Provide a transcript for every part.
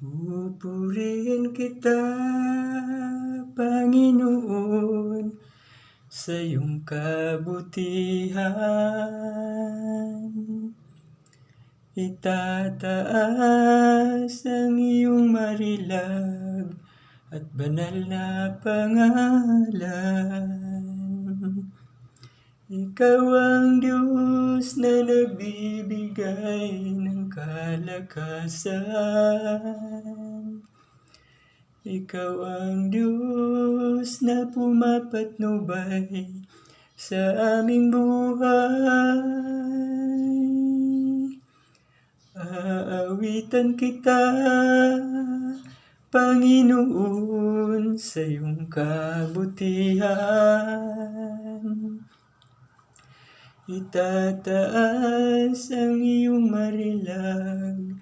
Pupurihin kita, Panginoon, sa iyong kabutihan. Itataas ang iyong marilag at banal na pangalan. Ikaw ang Diyos na nagbibigay ng kalakasan. Ikaw ang Diyos na pumapatnubay sa aming buhay. Aawitan kita, Panginoon, sa iyong kabutihan. Itataas ang iyong marilag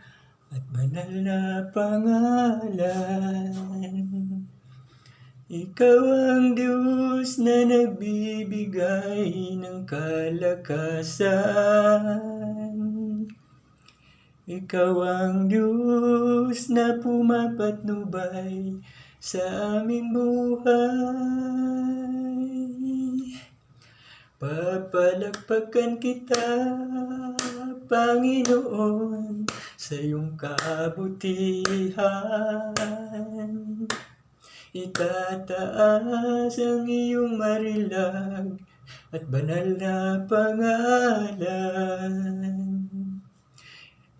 at banal na pangalan. Ikaw ang Diyos na nagbibigay ng kalakasan. Ikaw ang Diyos na pumapatnubay sa aming buhay. Papalagpakan kita, Panginoon, sa iyong kabutihan. Itataas ang iyong marilag at banal na pangalan.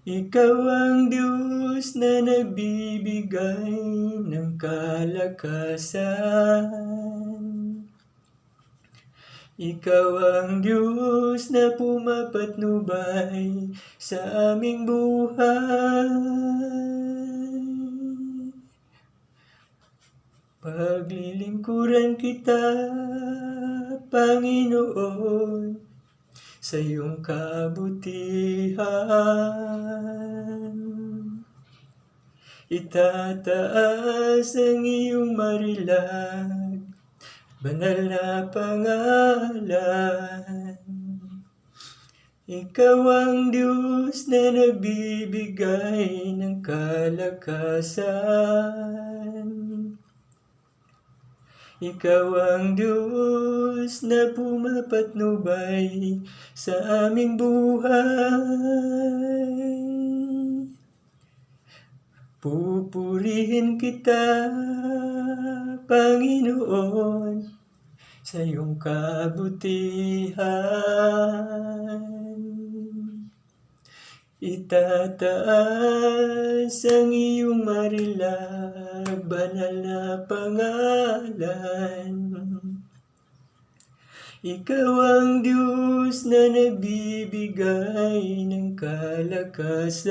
Ikaw ang Diyos na nagbibigay ng kalakasan. Ikaw ang Diyos na pumapatnubay sa aming buhay. Paglilingkuran kita, Panginoon, sa iyong kabutihan. Itataas ang iyong marilag, banal na pangalan. Ikaw ang Diyos na nagbibigay ng kalakasan. Ikaw ang Diyos na pumapatnubay sa aming buhay. Pupurihin kita, Panginoon, sa iyong kabutihan. Itataas ang iyong marilag, banal na pangalan. Ikaw ang Diyos na nagbibigay ng kalakasan.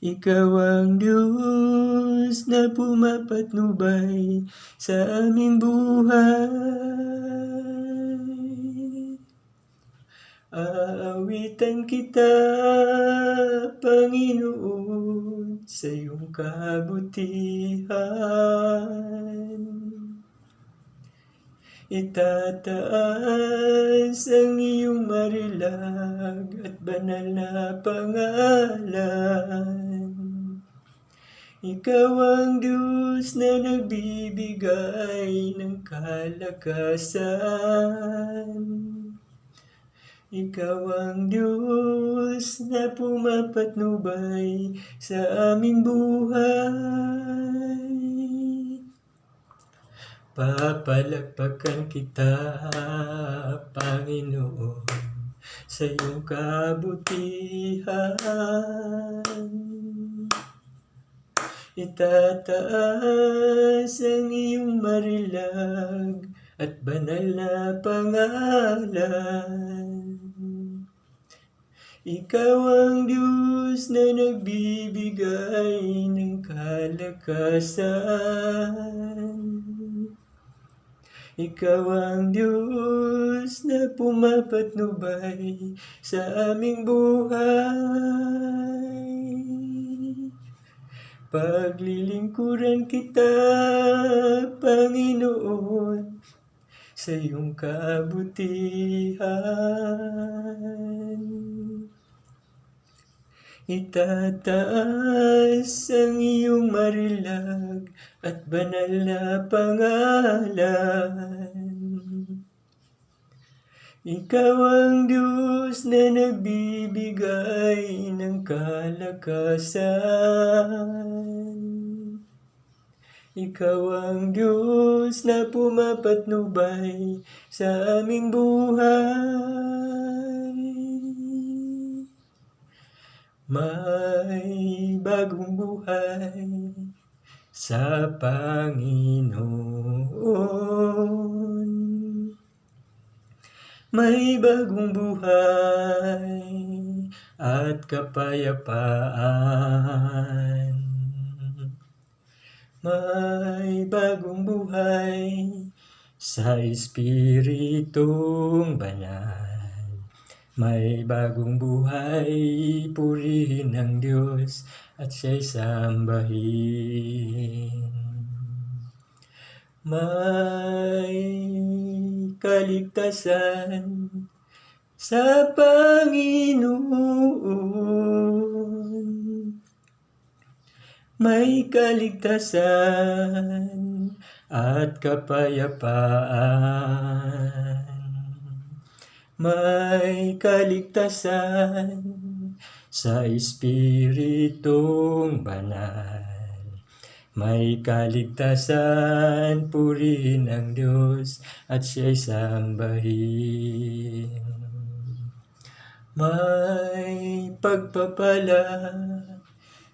Ikaw ang Diyos na pumapatnubay sa aming buhay. Aawitan kita, Panginoon, sa iyong kabutihan. Itataas ang iyong marilag at banal na pangalan. Ikaw ang Diyos na nagbibigay ng kalakasan. Ikaw ang Diyos na pumapatnubay sa aming buhay. Papalagpakan kita, Panginoon, sa iyong kabutihan. Itataas ang iyong marilag at banal na pangalan. Ikaw ang Diyos na nagbibigay ng kalakasan. Ikaw ang Diyos na pumapatnubay sa aming buhay. Paglilingkuran kita, Panginoon, sa iyong kabutihan. Itataas ang iyong marilag at banal na pangalan. Ikaw ang Diyos na nagbibigay ng kalakasan. Ikaw ang Diyos na pumapatnubay sa aming buhay. May bagong buhay sa Panginoon. May bagong buhay at kapayapaan. May bagong buhay sa Espiritong Banal. May bagong buhay, purihin ang Diyos at siya'y sambahin. May kaligtasan sa Panginoon. May kaligtasan at kapayapaan. May kaligtasan sa Espiritong Banal. May kaligtasan, purihin ang Diyos at siya'y sambahin. May pagpapala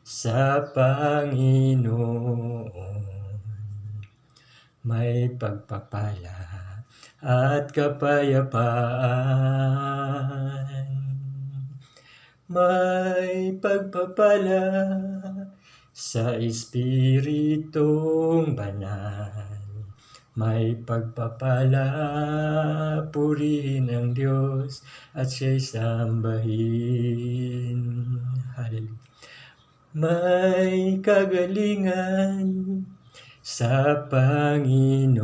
sa Panginoon. May pagpapala at kapayapaan. May pagpapala sa Espiritong Banal. May pagpapala, purihin ang Diyos at siya'y sambahin. Hallelujah. May kagalingan sa Panginoon.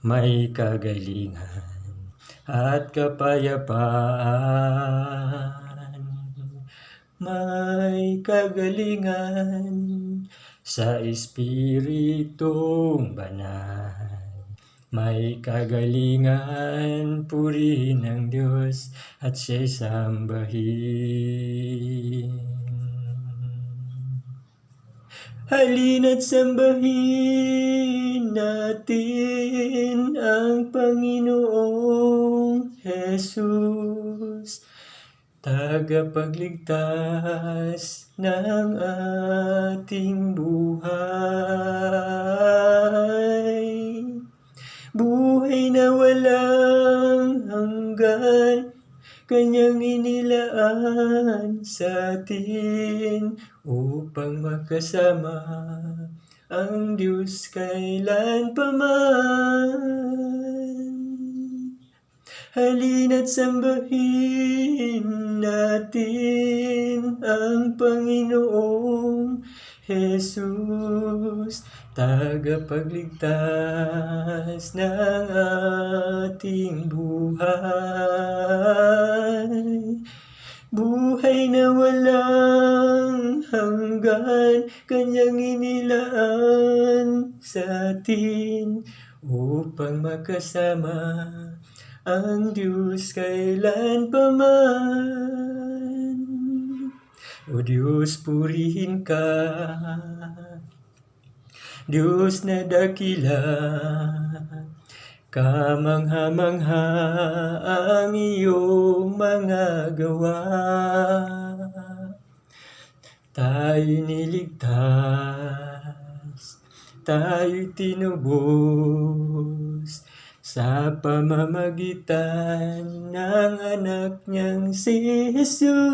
May kagalingan at kapayapaan. May kagalingan sa Espiritong Banal. May kagalingan, purihin ang Diyos at siya'y sambahin. Halina't sambahin natin ang Panginoong Jesus, tagapagligtas ng ating buhay. Buhay na walang hanggan, Kanyang inilaan sa atin upang makasama ang Diyos kailanpaman. Halina't sambahin natin ang Panginoong Jesus, tagapagligtas ng ating buhay. Buhay na walang hanggan, Kanyang inilaan sa atin upang makasama ang Diyos kailanpaman. O Diyos, purihin ka, Diyos na dakila, kamangha-mangha ang iyong mga gawa. Tayo'y niligtas, tayo'y tinubos sa pamamagitan ng anak niyang si Jesus.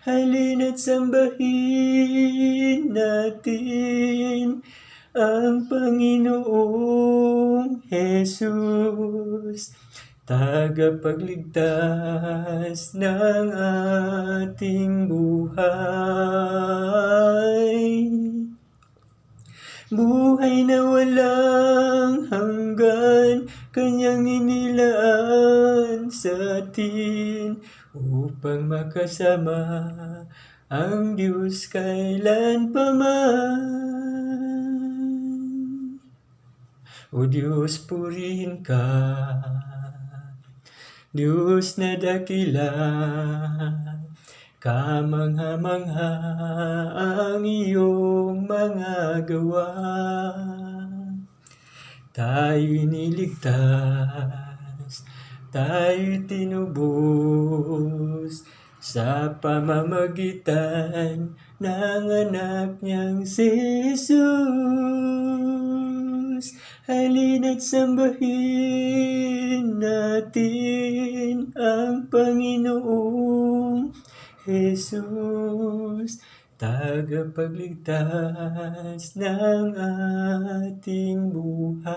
Halina't sambahin natin ang Panginoong Jesus, tagapagligtas ng ating buhay. Buhay na walang hanggan, Kanyang inilaan sa atin, upang makasama ang Diyos kailanpaman. O Diyos, purihin ka, Diyos na dakila, kamangha-mangha ang iyong mga gawa. Tayo'y niligtas, tayo'y tinubos sa pamamagitan ng anak niyang si Jesus. Halina't sambahin natin ang Panginoong Jesus, tagapagligtas ng ating buhay.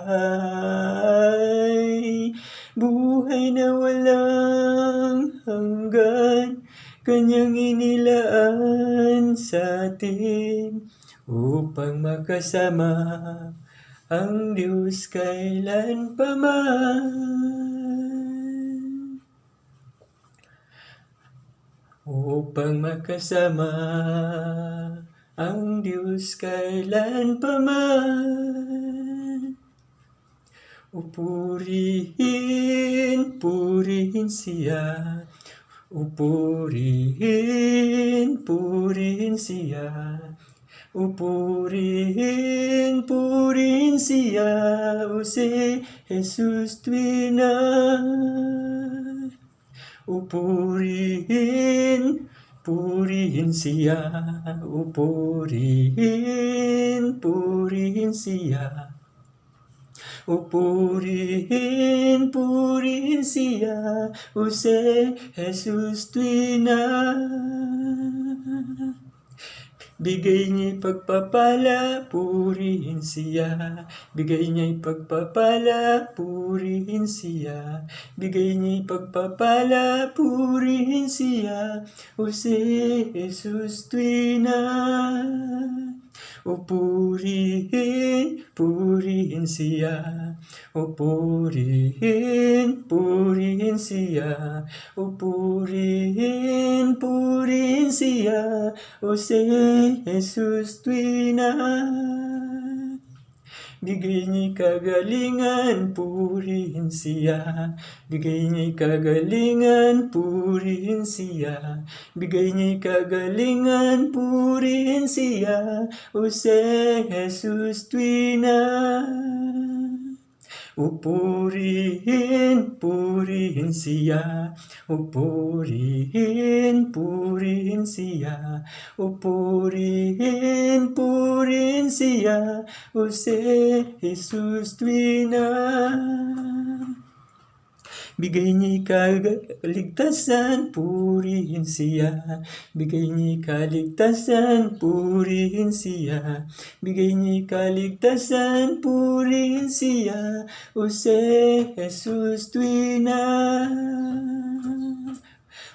Buhay na walang hanggan, Kanyang inilaan sa atin, upang makasama ang Diyos kailanpaman. Upang makasama ang Diyos kailanpaman. O purihin, purihin siya. O purihin, purihin siya. O purihin, purihin siya. O si Jesus tuwina. O purihin, purihin siya. O purihin, purihin siya. O purihin, purihin siya. O si Jesus tuwina. Bigay niya'y pagpapala, purihin siya. Bigay niya'y pagpapala, purihin siya. Bigay niya'y pagpapala, purihin siya. O si Jesus tuwina. O purihin, purihin siya. O purihin, purihin siya. O purihin, purihin siya. O si Jesus tuwina. Bigay niya'y kagalingan, purihin siya. Bigay niya'y kagalingan, purihin siya. Bigay niya'y kagalingan, purihin siya. O si Jesus tuwina. O purihin, purihin siya. O purihin, purihin siya. O purihin, purihin siya. O si Jesus tuwina. Bigay niya'y kaligtasan, purihin siya. Bigay niya'y kaligtasan, purihin siya. Bigay niya'y kaligtasan, purihin siya. O si Jesus tuwina.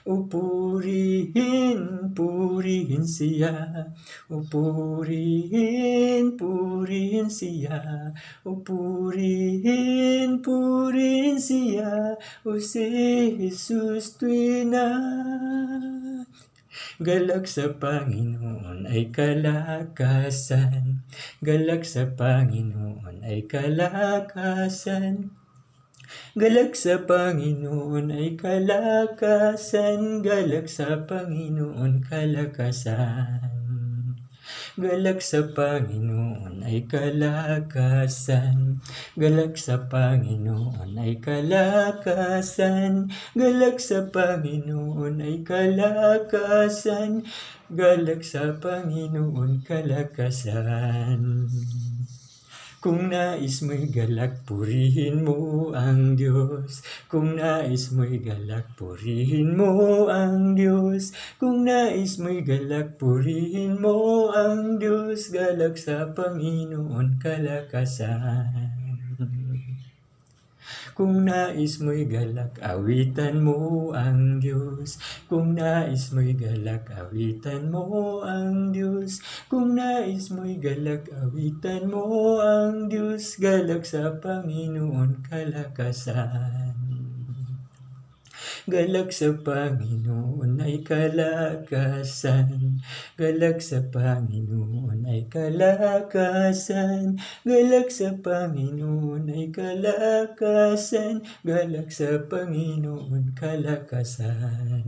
O purihin, purihin siya. O purihin, purihin siya. O purihin, purihin siya. O si Jesus tuwina. Galak sa Panginoon ay kalakasan. Galak sa Panginoon ay kalakasan. Galak sa Panginoon ay kalakasan. Galak sa Panginoon kalakasan. Galak sa Panginoon ay kalakasan. Galak sa Panginoon ay kalakasan. Galak sa Panginoon ay kalakasan. Galak sa Panginoon kalakasan. Kung nais mo'y galak, purihin mo ang Diyos. Kung nais mo'y galak, purihin mo ang Diyos. Kung nais mo'y galak, purihin mo ang Diyos. Galak sa Panginoon kalakasan. Kung nais mo'y galak, awitan mo ang Diyos. Kung nais mo'y galak, awitan mo ang Diyos. Kung nais mo'y galak, awitan mo ang Diyos. Galak sa Panginoon kalakasan. Galak sa Panginoon ay kalakasan. Galak sa Panginoon ay kalakasan. Galak sa Panginoon ay kalakasan. Galak sa Panginoon kalakasan.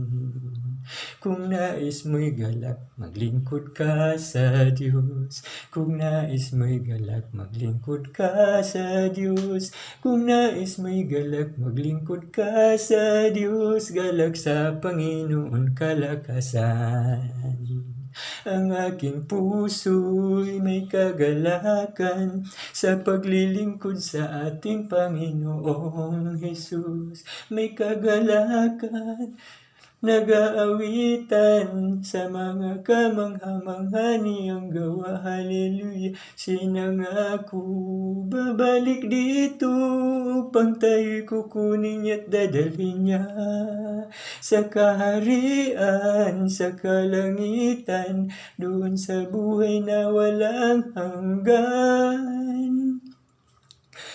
Kung nais mo'y galak, maglingkod ka sa Diyos. Kung nais mo'y galak, maglingkod ka sa Diyos. Kung nais mo'y galak, maglingkod ka sa Diyos. Galak sa Panginoon kalakasan. Ang aking puso'y may kagalakan sa paglilingkod sa ating Panginoong Hesus. May kagalakan, nag-aawitan sa mga kamangha-mangha niyang gawa. Hallelujah, sinangako babalik dito upang tayo'y kukunin niya't dadalhin niya sa kaharian, sa kalangitan, doon sa buhay na walang hanggan.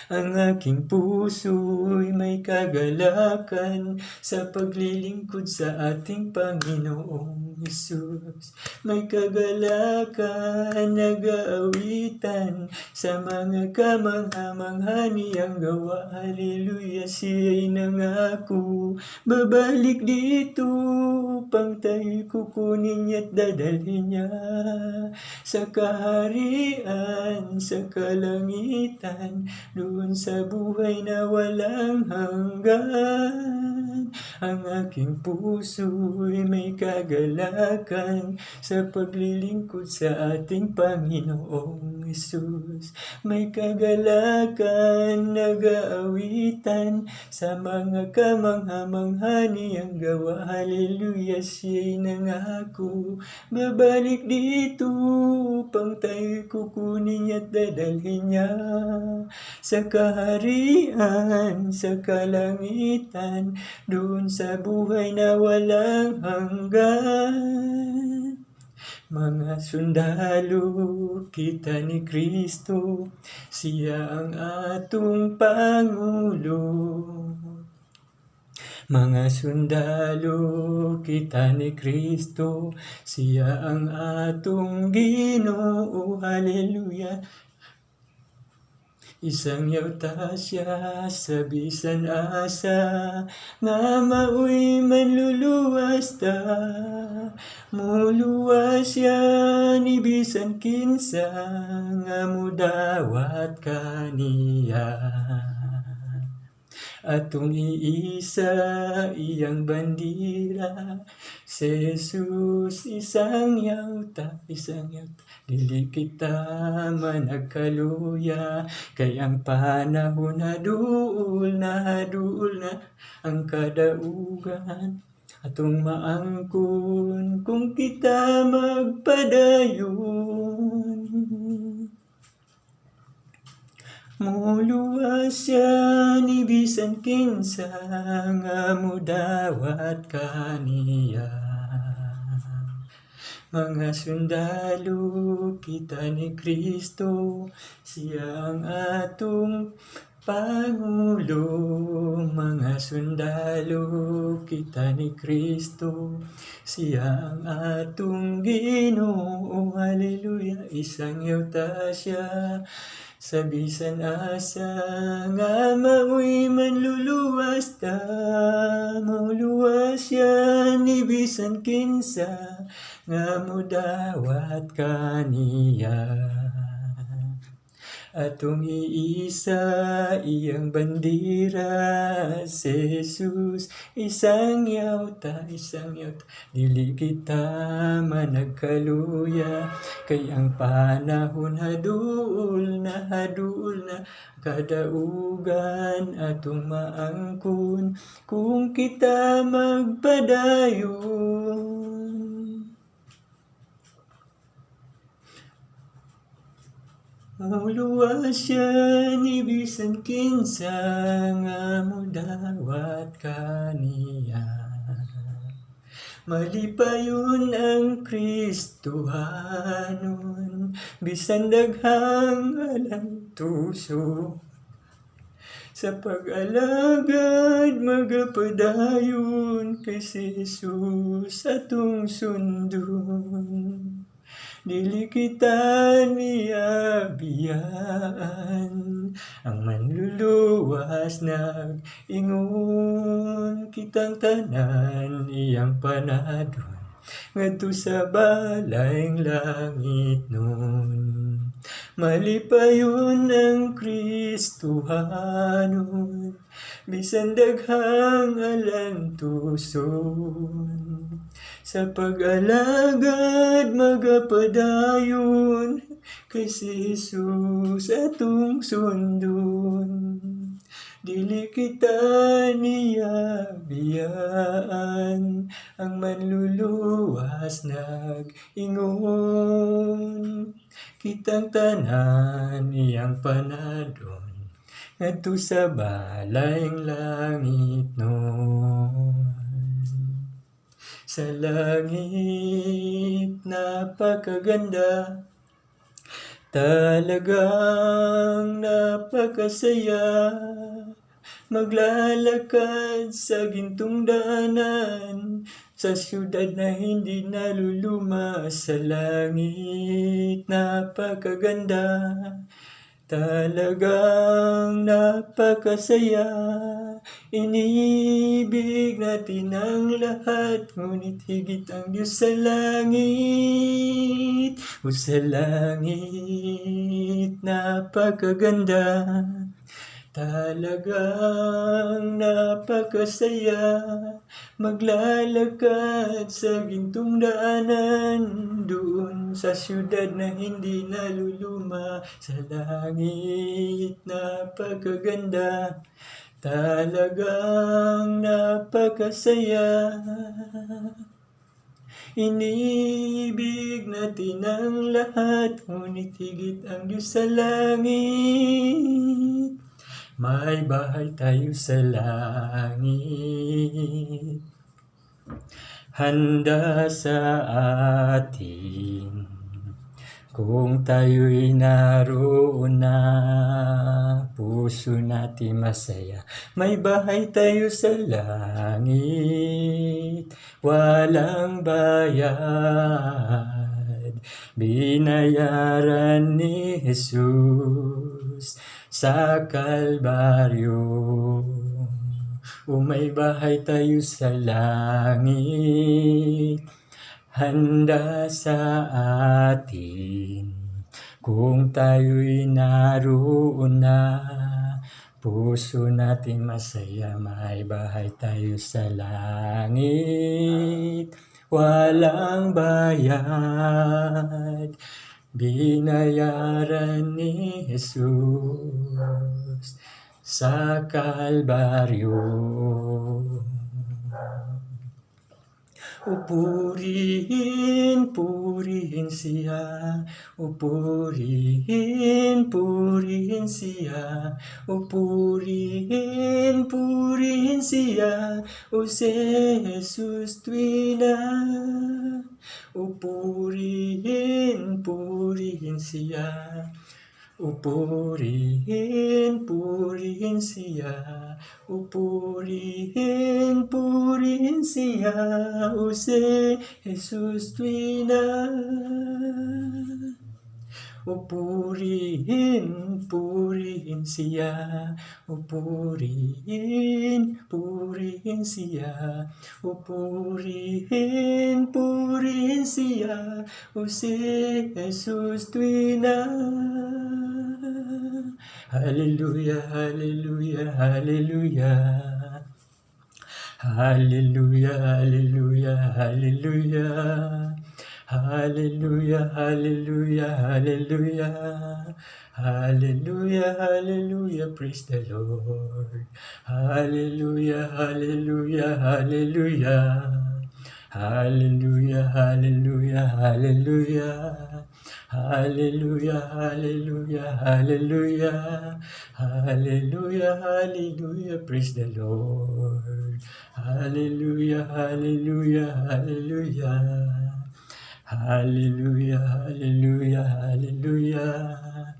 Ang aking puso'y may kagalakan sa paglilingkod sa ating Panginoong Hesus. May kagalakan, nag-aawitan sa mga kamangha-mangha niyang gawa. Hallelujah, siya'y nangako babalik dito upang tayo'y kukunin niya't dadalhin niya sa kaharian, sa kalangitan, doon sa buhay na walang hanggan. Ang aking puso'y may kagalakan sa paglilingkod sa ating Panginoong Hesus. May kagalakan, nag-aawitan sa mga kamangha-mangha niyang gawa. Hallelujah, siya'y nangako babalik dito upang tayo'y kukunin niya't dadalhin niya sa kaharian, sa kalangitan, doon sa buhay na walang hanggan. Mga sundalo, kita ni Kristo, siya ang atong Pangulo. Mga sundalo, kita ni Kristo, siya ang atong Ginoo. Hallelujah. Isang yawta siya sa bisan asa, nga maoy manluluwas ta. Muluwas siya ni bisan kinsa, nga mudawat kaniya. Atong iisa iyang bandira, si Jesus isang yawta, dili kita managkaluya, kay ang panahon haduol na ang kadaugan. Atong maangkon kung kita magpadayon. Muluwas siya ni bisan kinsa, nga mudawat kaniya. Mga sundalo, kita ni Kristo, siya ang atong Pangulo. Mga sundalo, kita ni Kristo, siya ang atong Ginoo. Hallelujah, isang yawta siya sa bisan asa, nga maoy manluluwas ta. Muluwas siya ni bisan kinsa, nga mudawat kaniya. Atong iisa iyang bandira, si Jesus isang yawta, dili kita managkaluya, kay ang panahon haduol na kadaugan. Atong maangkon kung kita magpadayon. Luwas yan ibisan kinsa nga mudawat kaniya. Malipayon ang Kristohanon, bisan daghang alang tuso. Sa pag-alagad magapadayon kay si Jesus atong sundon. Dili kita niya biyaan, ang manluluwas nag-ingon, kitang tanan iyang panadon, ngadto sa balayng langit nun. Malipayon ang Kristohanon, bisan daghang alang tuson. Sa pag-alagad magapadayon kay si Jesus atong sundon. Dili kita niya biyaan, ang manluluwas nag-ingon, kitang tanan iyang panadon, ngadto sa balayng langit nun. Sa langit napakaganda, talagang napakasaya, maglalakad sa gintong daanan, sa siyudad na hindi naluluma. Sa langit napakaganda, talagang napakasaya, inibig natin ang lahat, ngunit higit ang Diyos sa langit. O sa langit napakaganda, talagang napakasaya, maglalakad sa gintong daanan, doon sa siyudad na hindi naluluma. Sa langit napakaganda, talagang napakasaya, inibig natin ang lahat, ngunit higit ang Diyos sa langit. May bahay tayo sa langit, handa sa atin. Kung tayo'y naroon na, puso natin masaya. May bahay tayo sa langit, walang bayad. Binayaran ni Jesus sa Kalbaryo. O may bahay tayo sa langit, handa sa atin. Kung tayo'y naroon na, puso natin masaya. May bahay tayo sa langit, walang bayad. Binayaran ni Jesus sa Kalbaryo. O purihin, purihin siya. O purihin, purihin siya. O purihin, purihin siya. O si Jesus tuwina. O purihin, purihin siya. O purihin, purihin siya. O purihin, purihin siya. O si Jesus tuwina. O purihin, purihin siya. O purihin, purihin siya. O purihin, purihin siya. O si Jesus tuwina. Hallelujah, hallelujah, hallelujah. Hallelujah, hallelujah, hallelujah. Hallelujah, hallelujah, hallelujah. Hallelujah, hallelujah, praise the Lord. Hallelujah, hallelujah, hallelujah. Hallelujah, hallelujah, hallelujah. Hallelujah, hallelujah, hallelujah. Hallelujah, hallelujah, praise the Lord. Hallelujah, hallelujah, hallelujah. Hallelujah, hallelujah, hallelujah.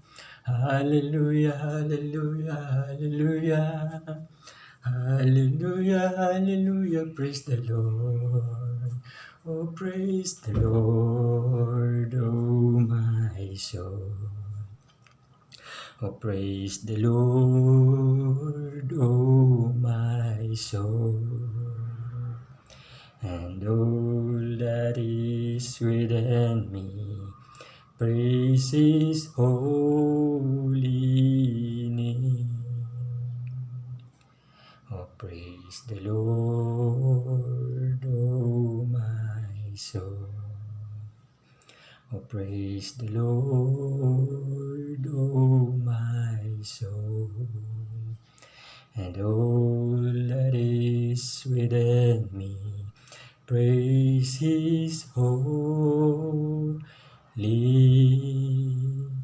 Hallelujah, hallelujah, hallelujah. Hallelujah, hallelujah, praise the Lord. Oh, praise the Lord, oh my soul. Oh, praise the Lord, oh my soul. And all that is within me, praise His holy name. Oh, praise the Lord, oh my soul. Oh, praise the Lord, oh my soul. And all that is within me, praise His holy name.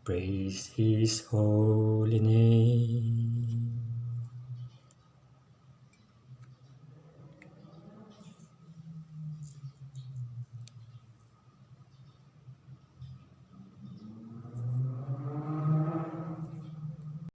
Praise His holy name.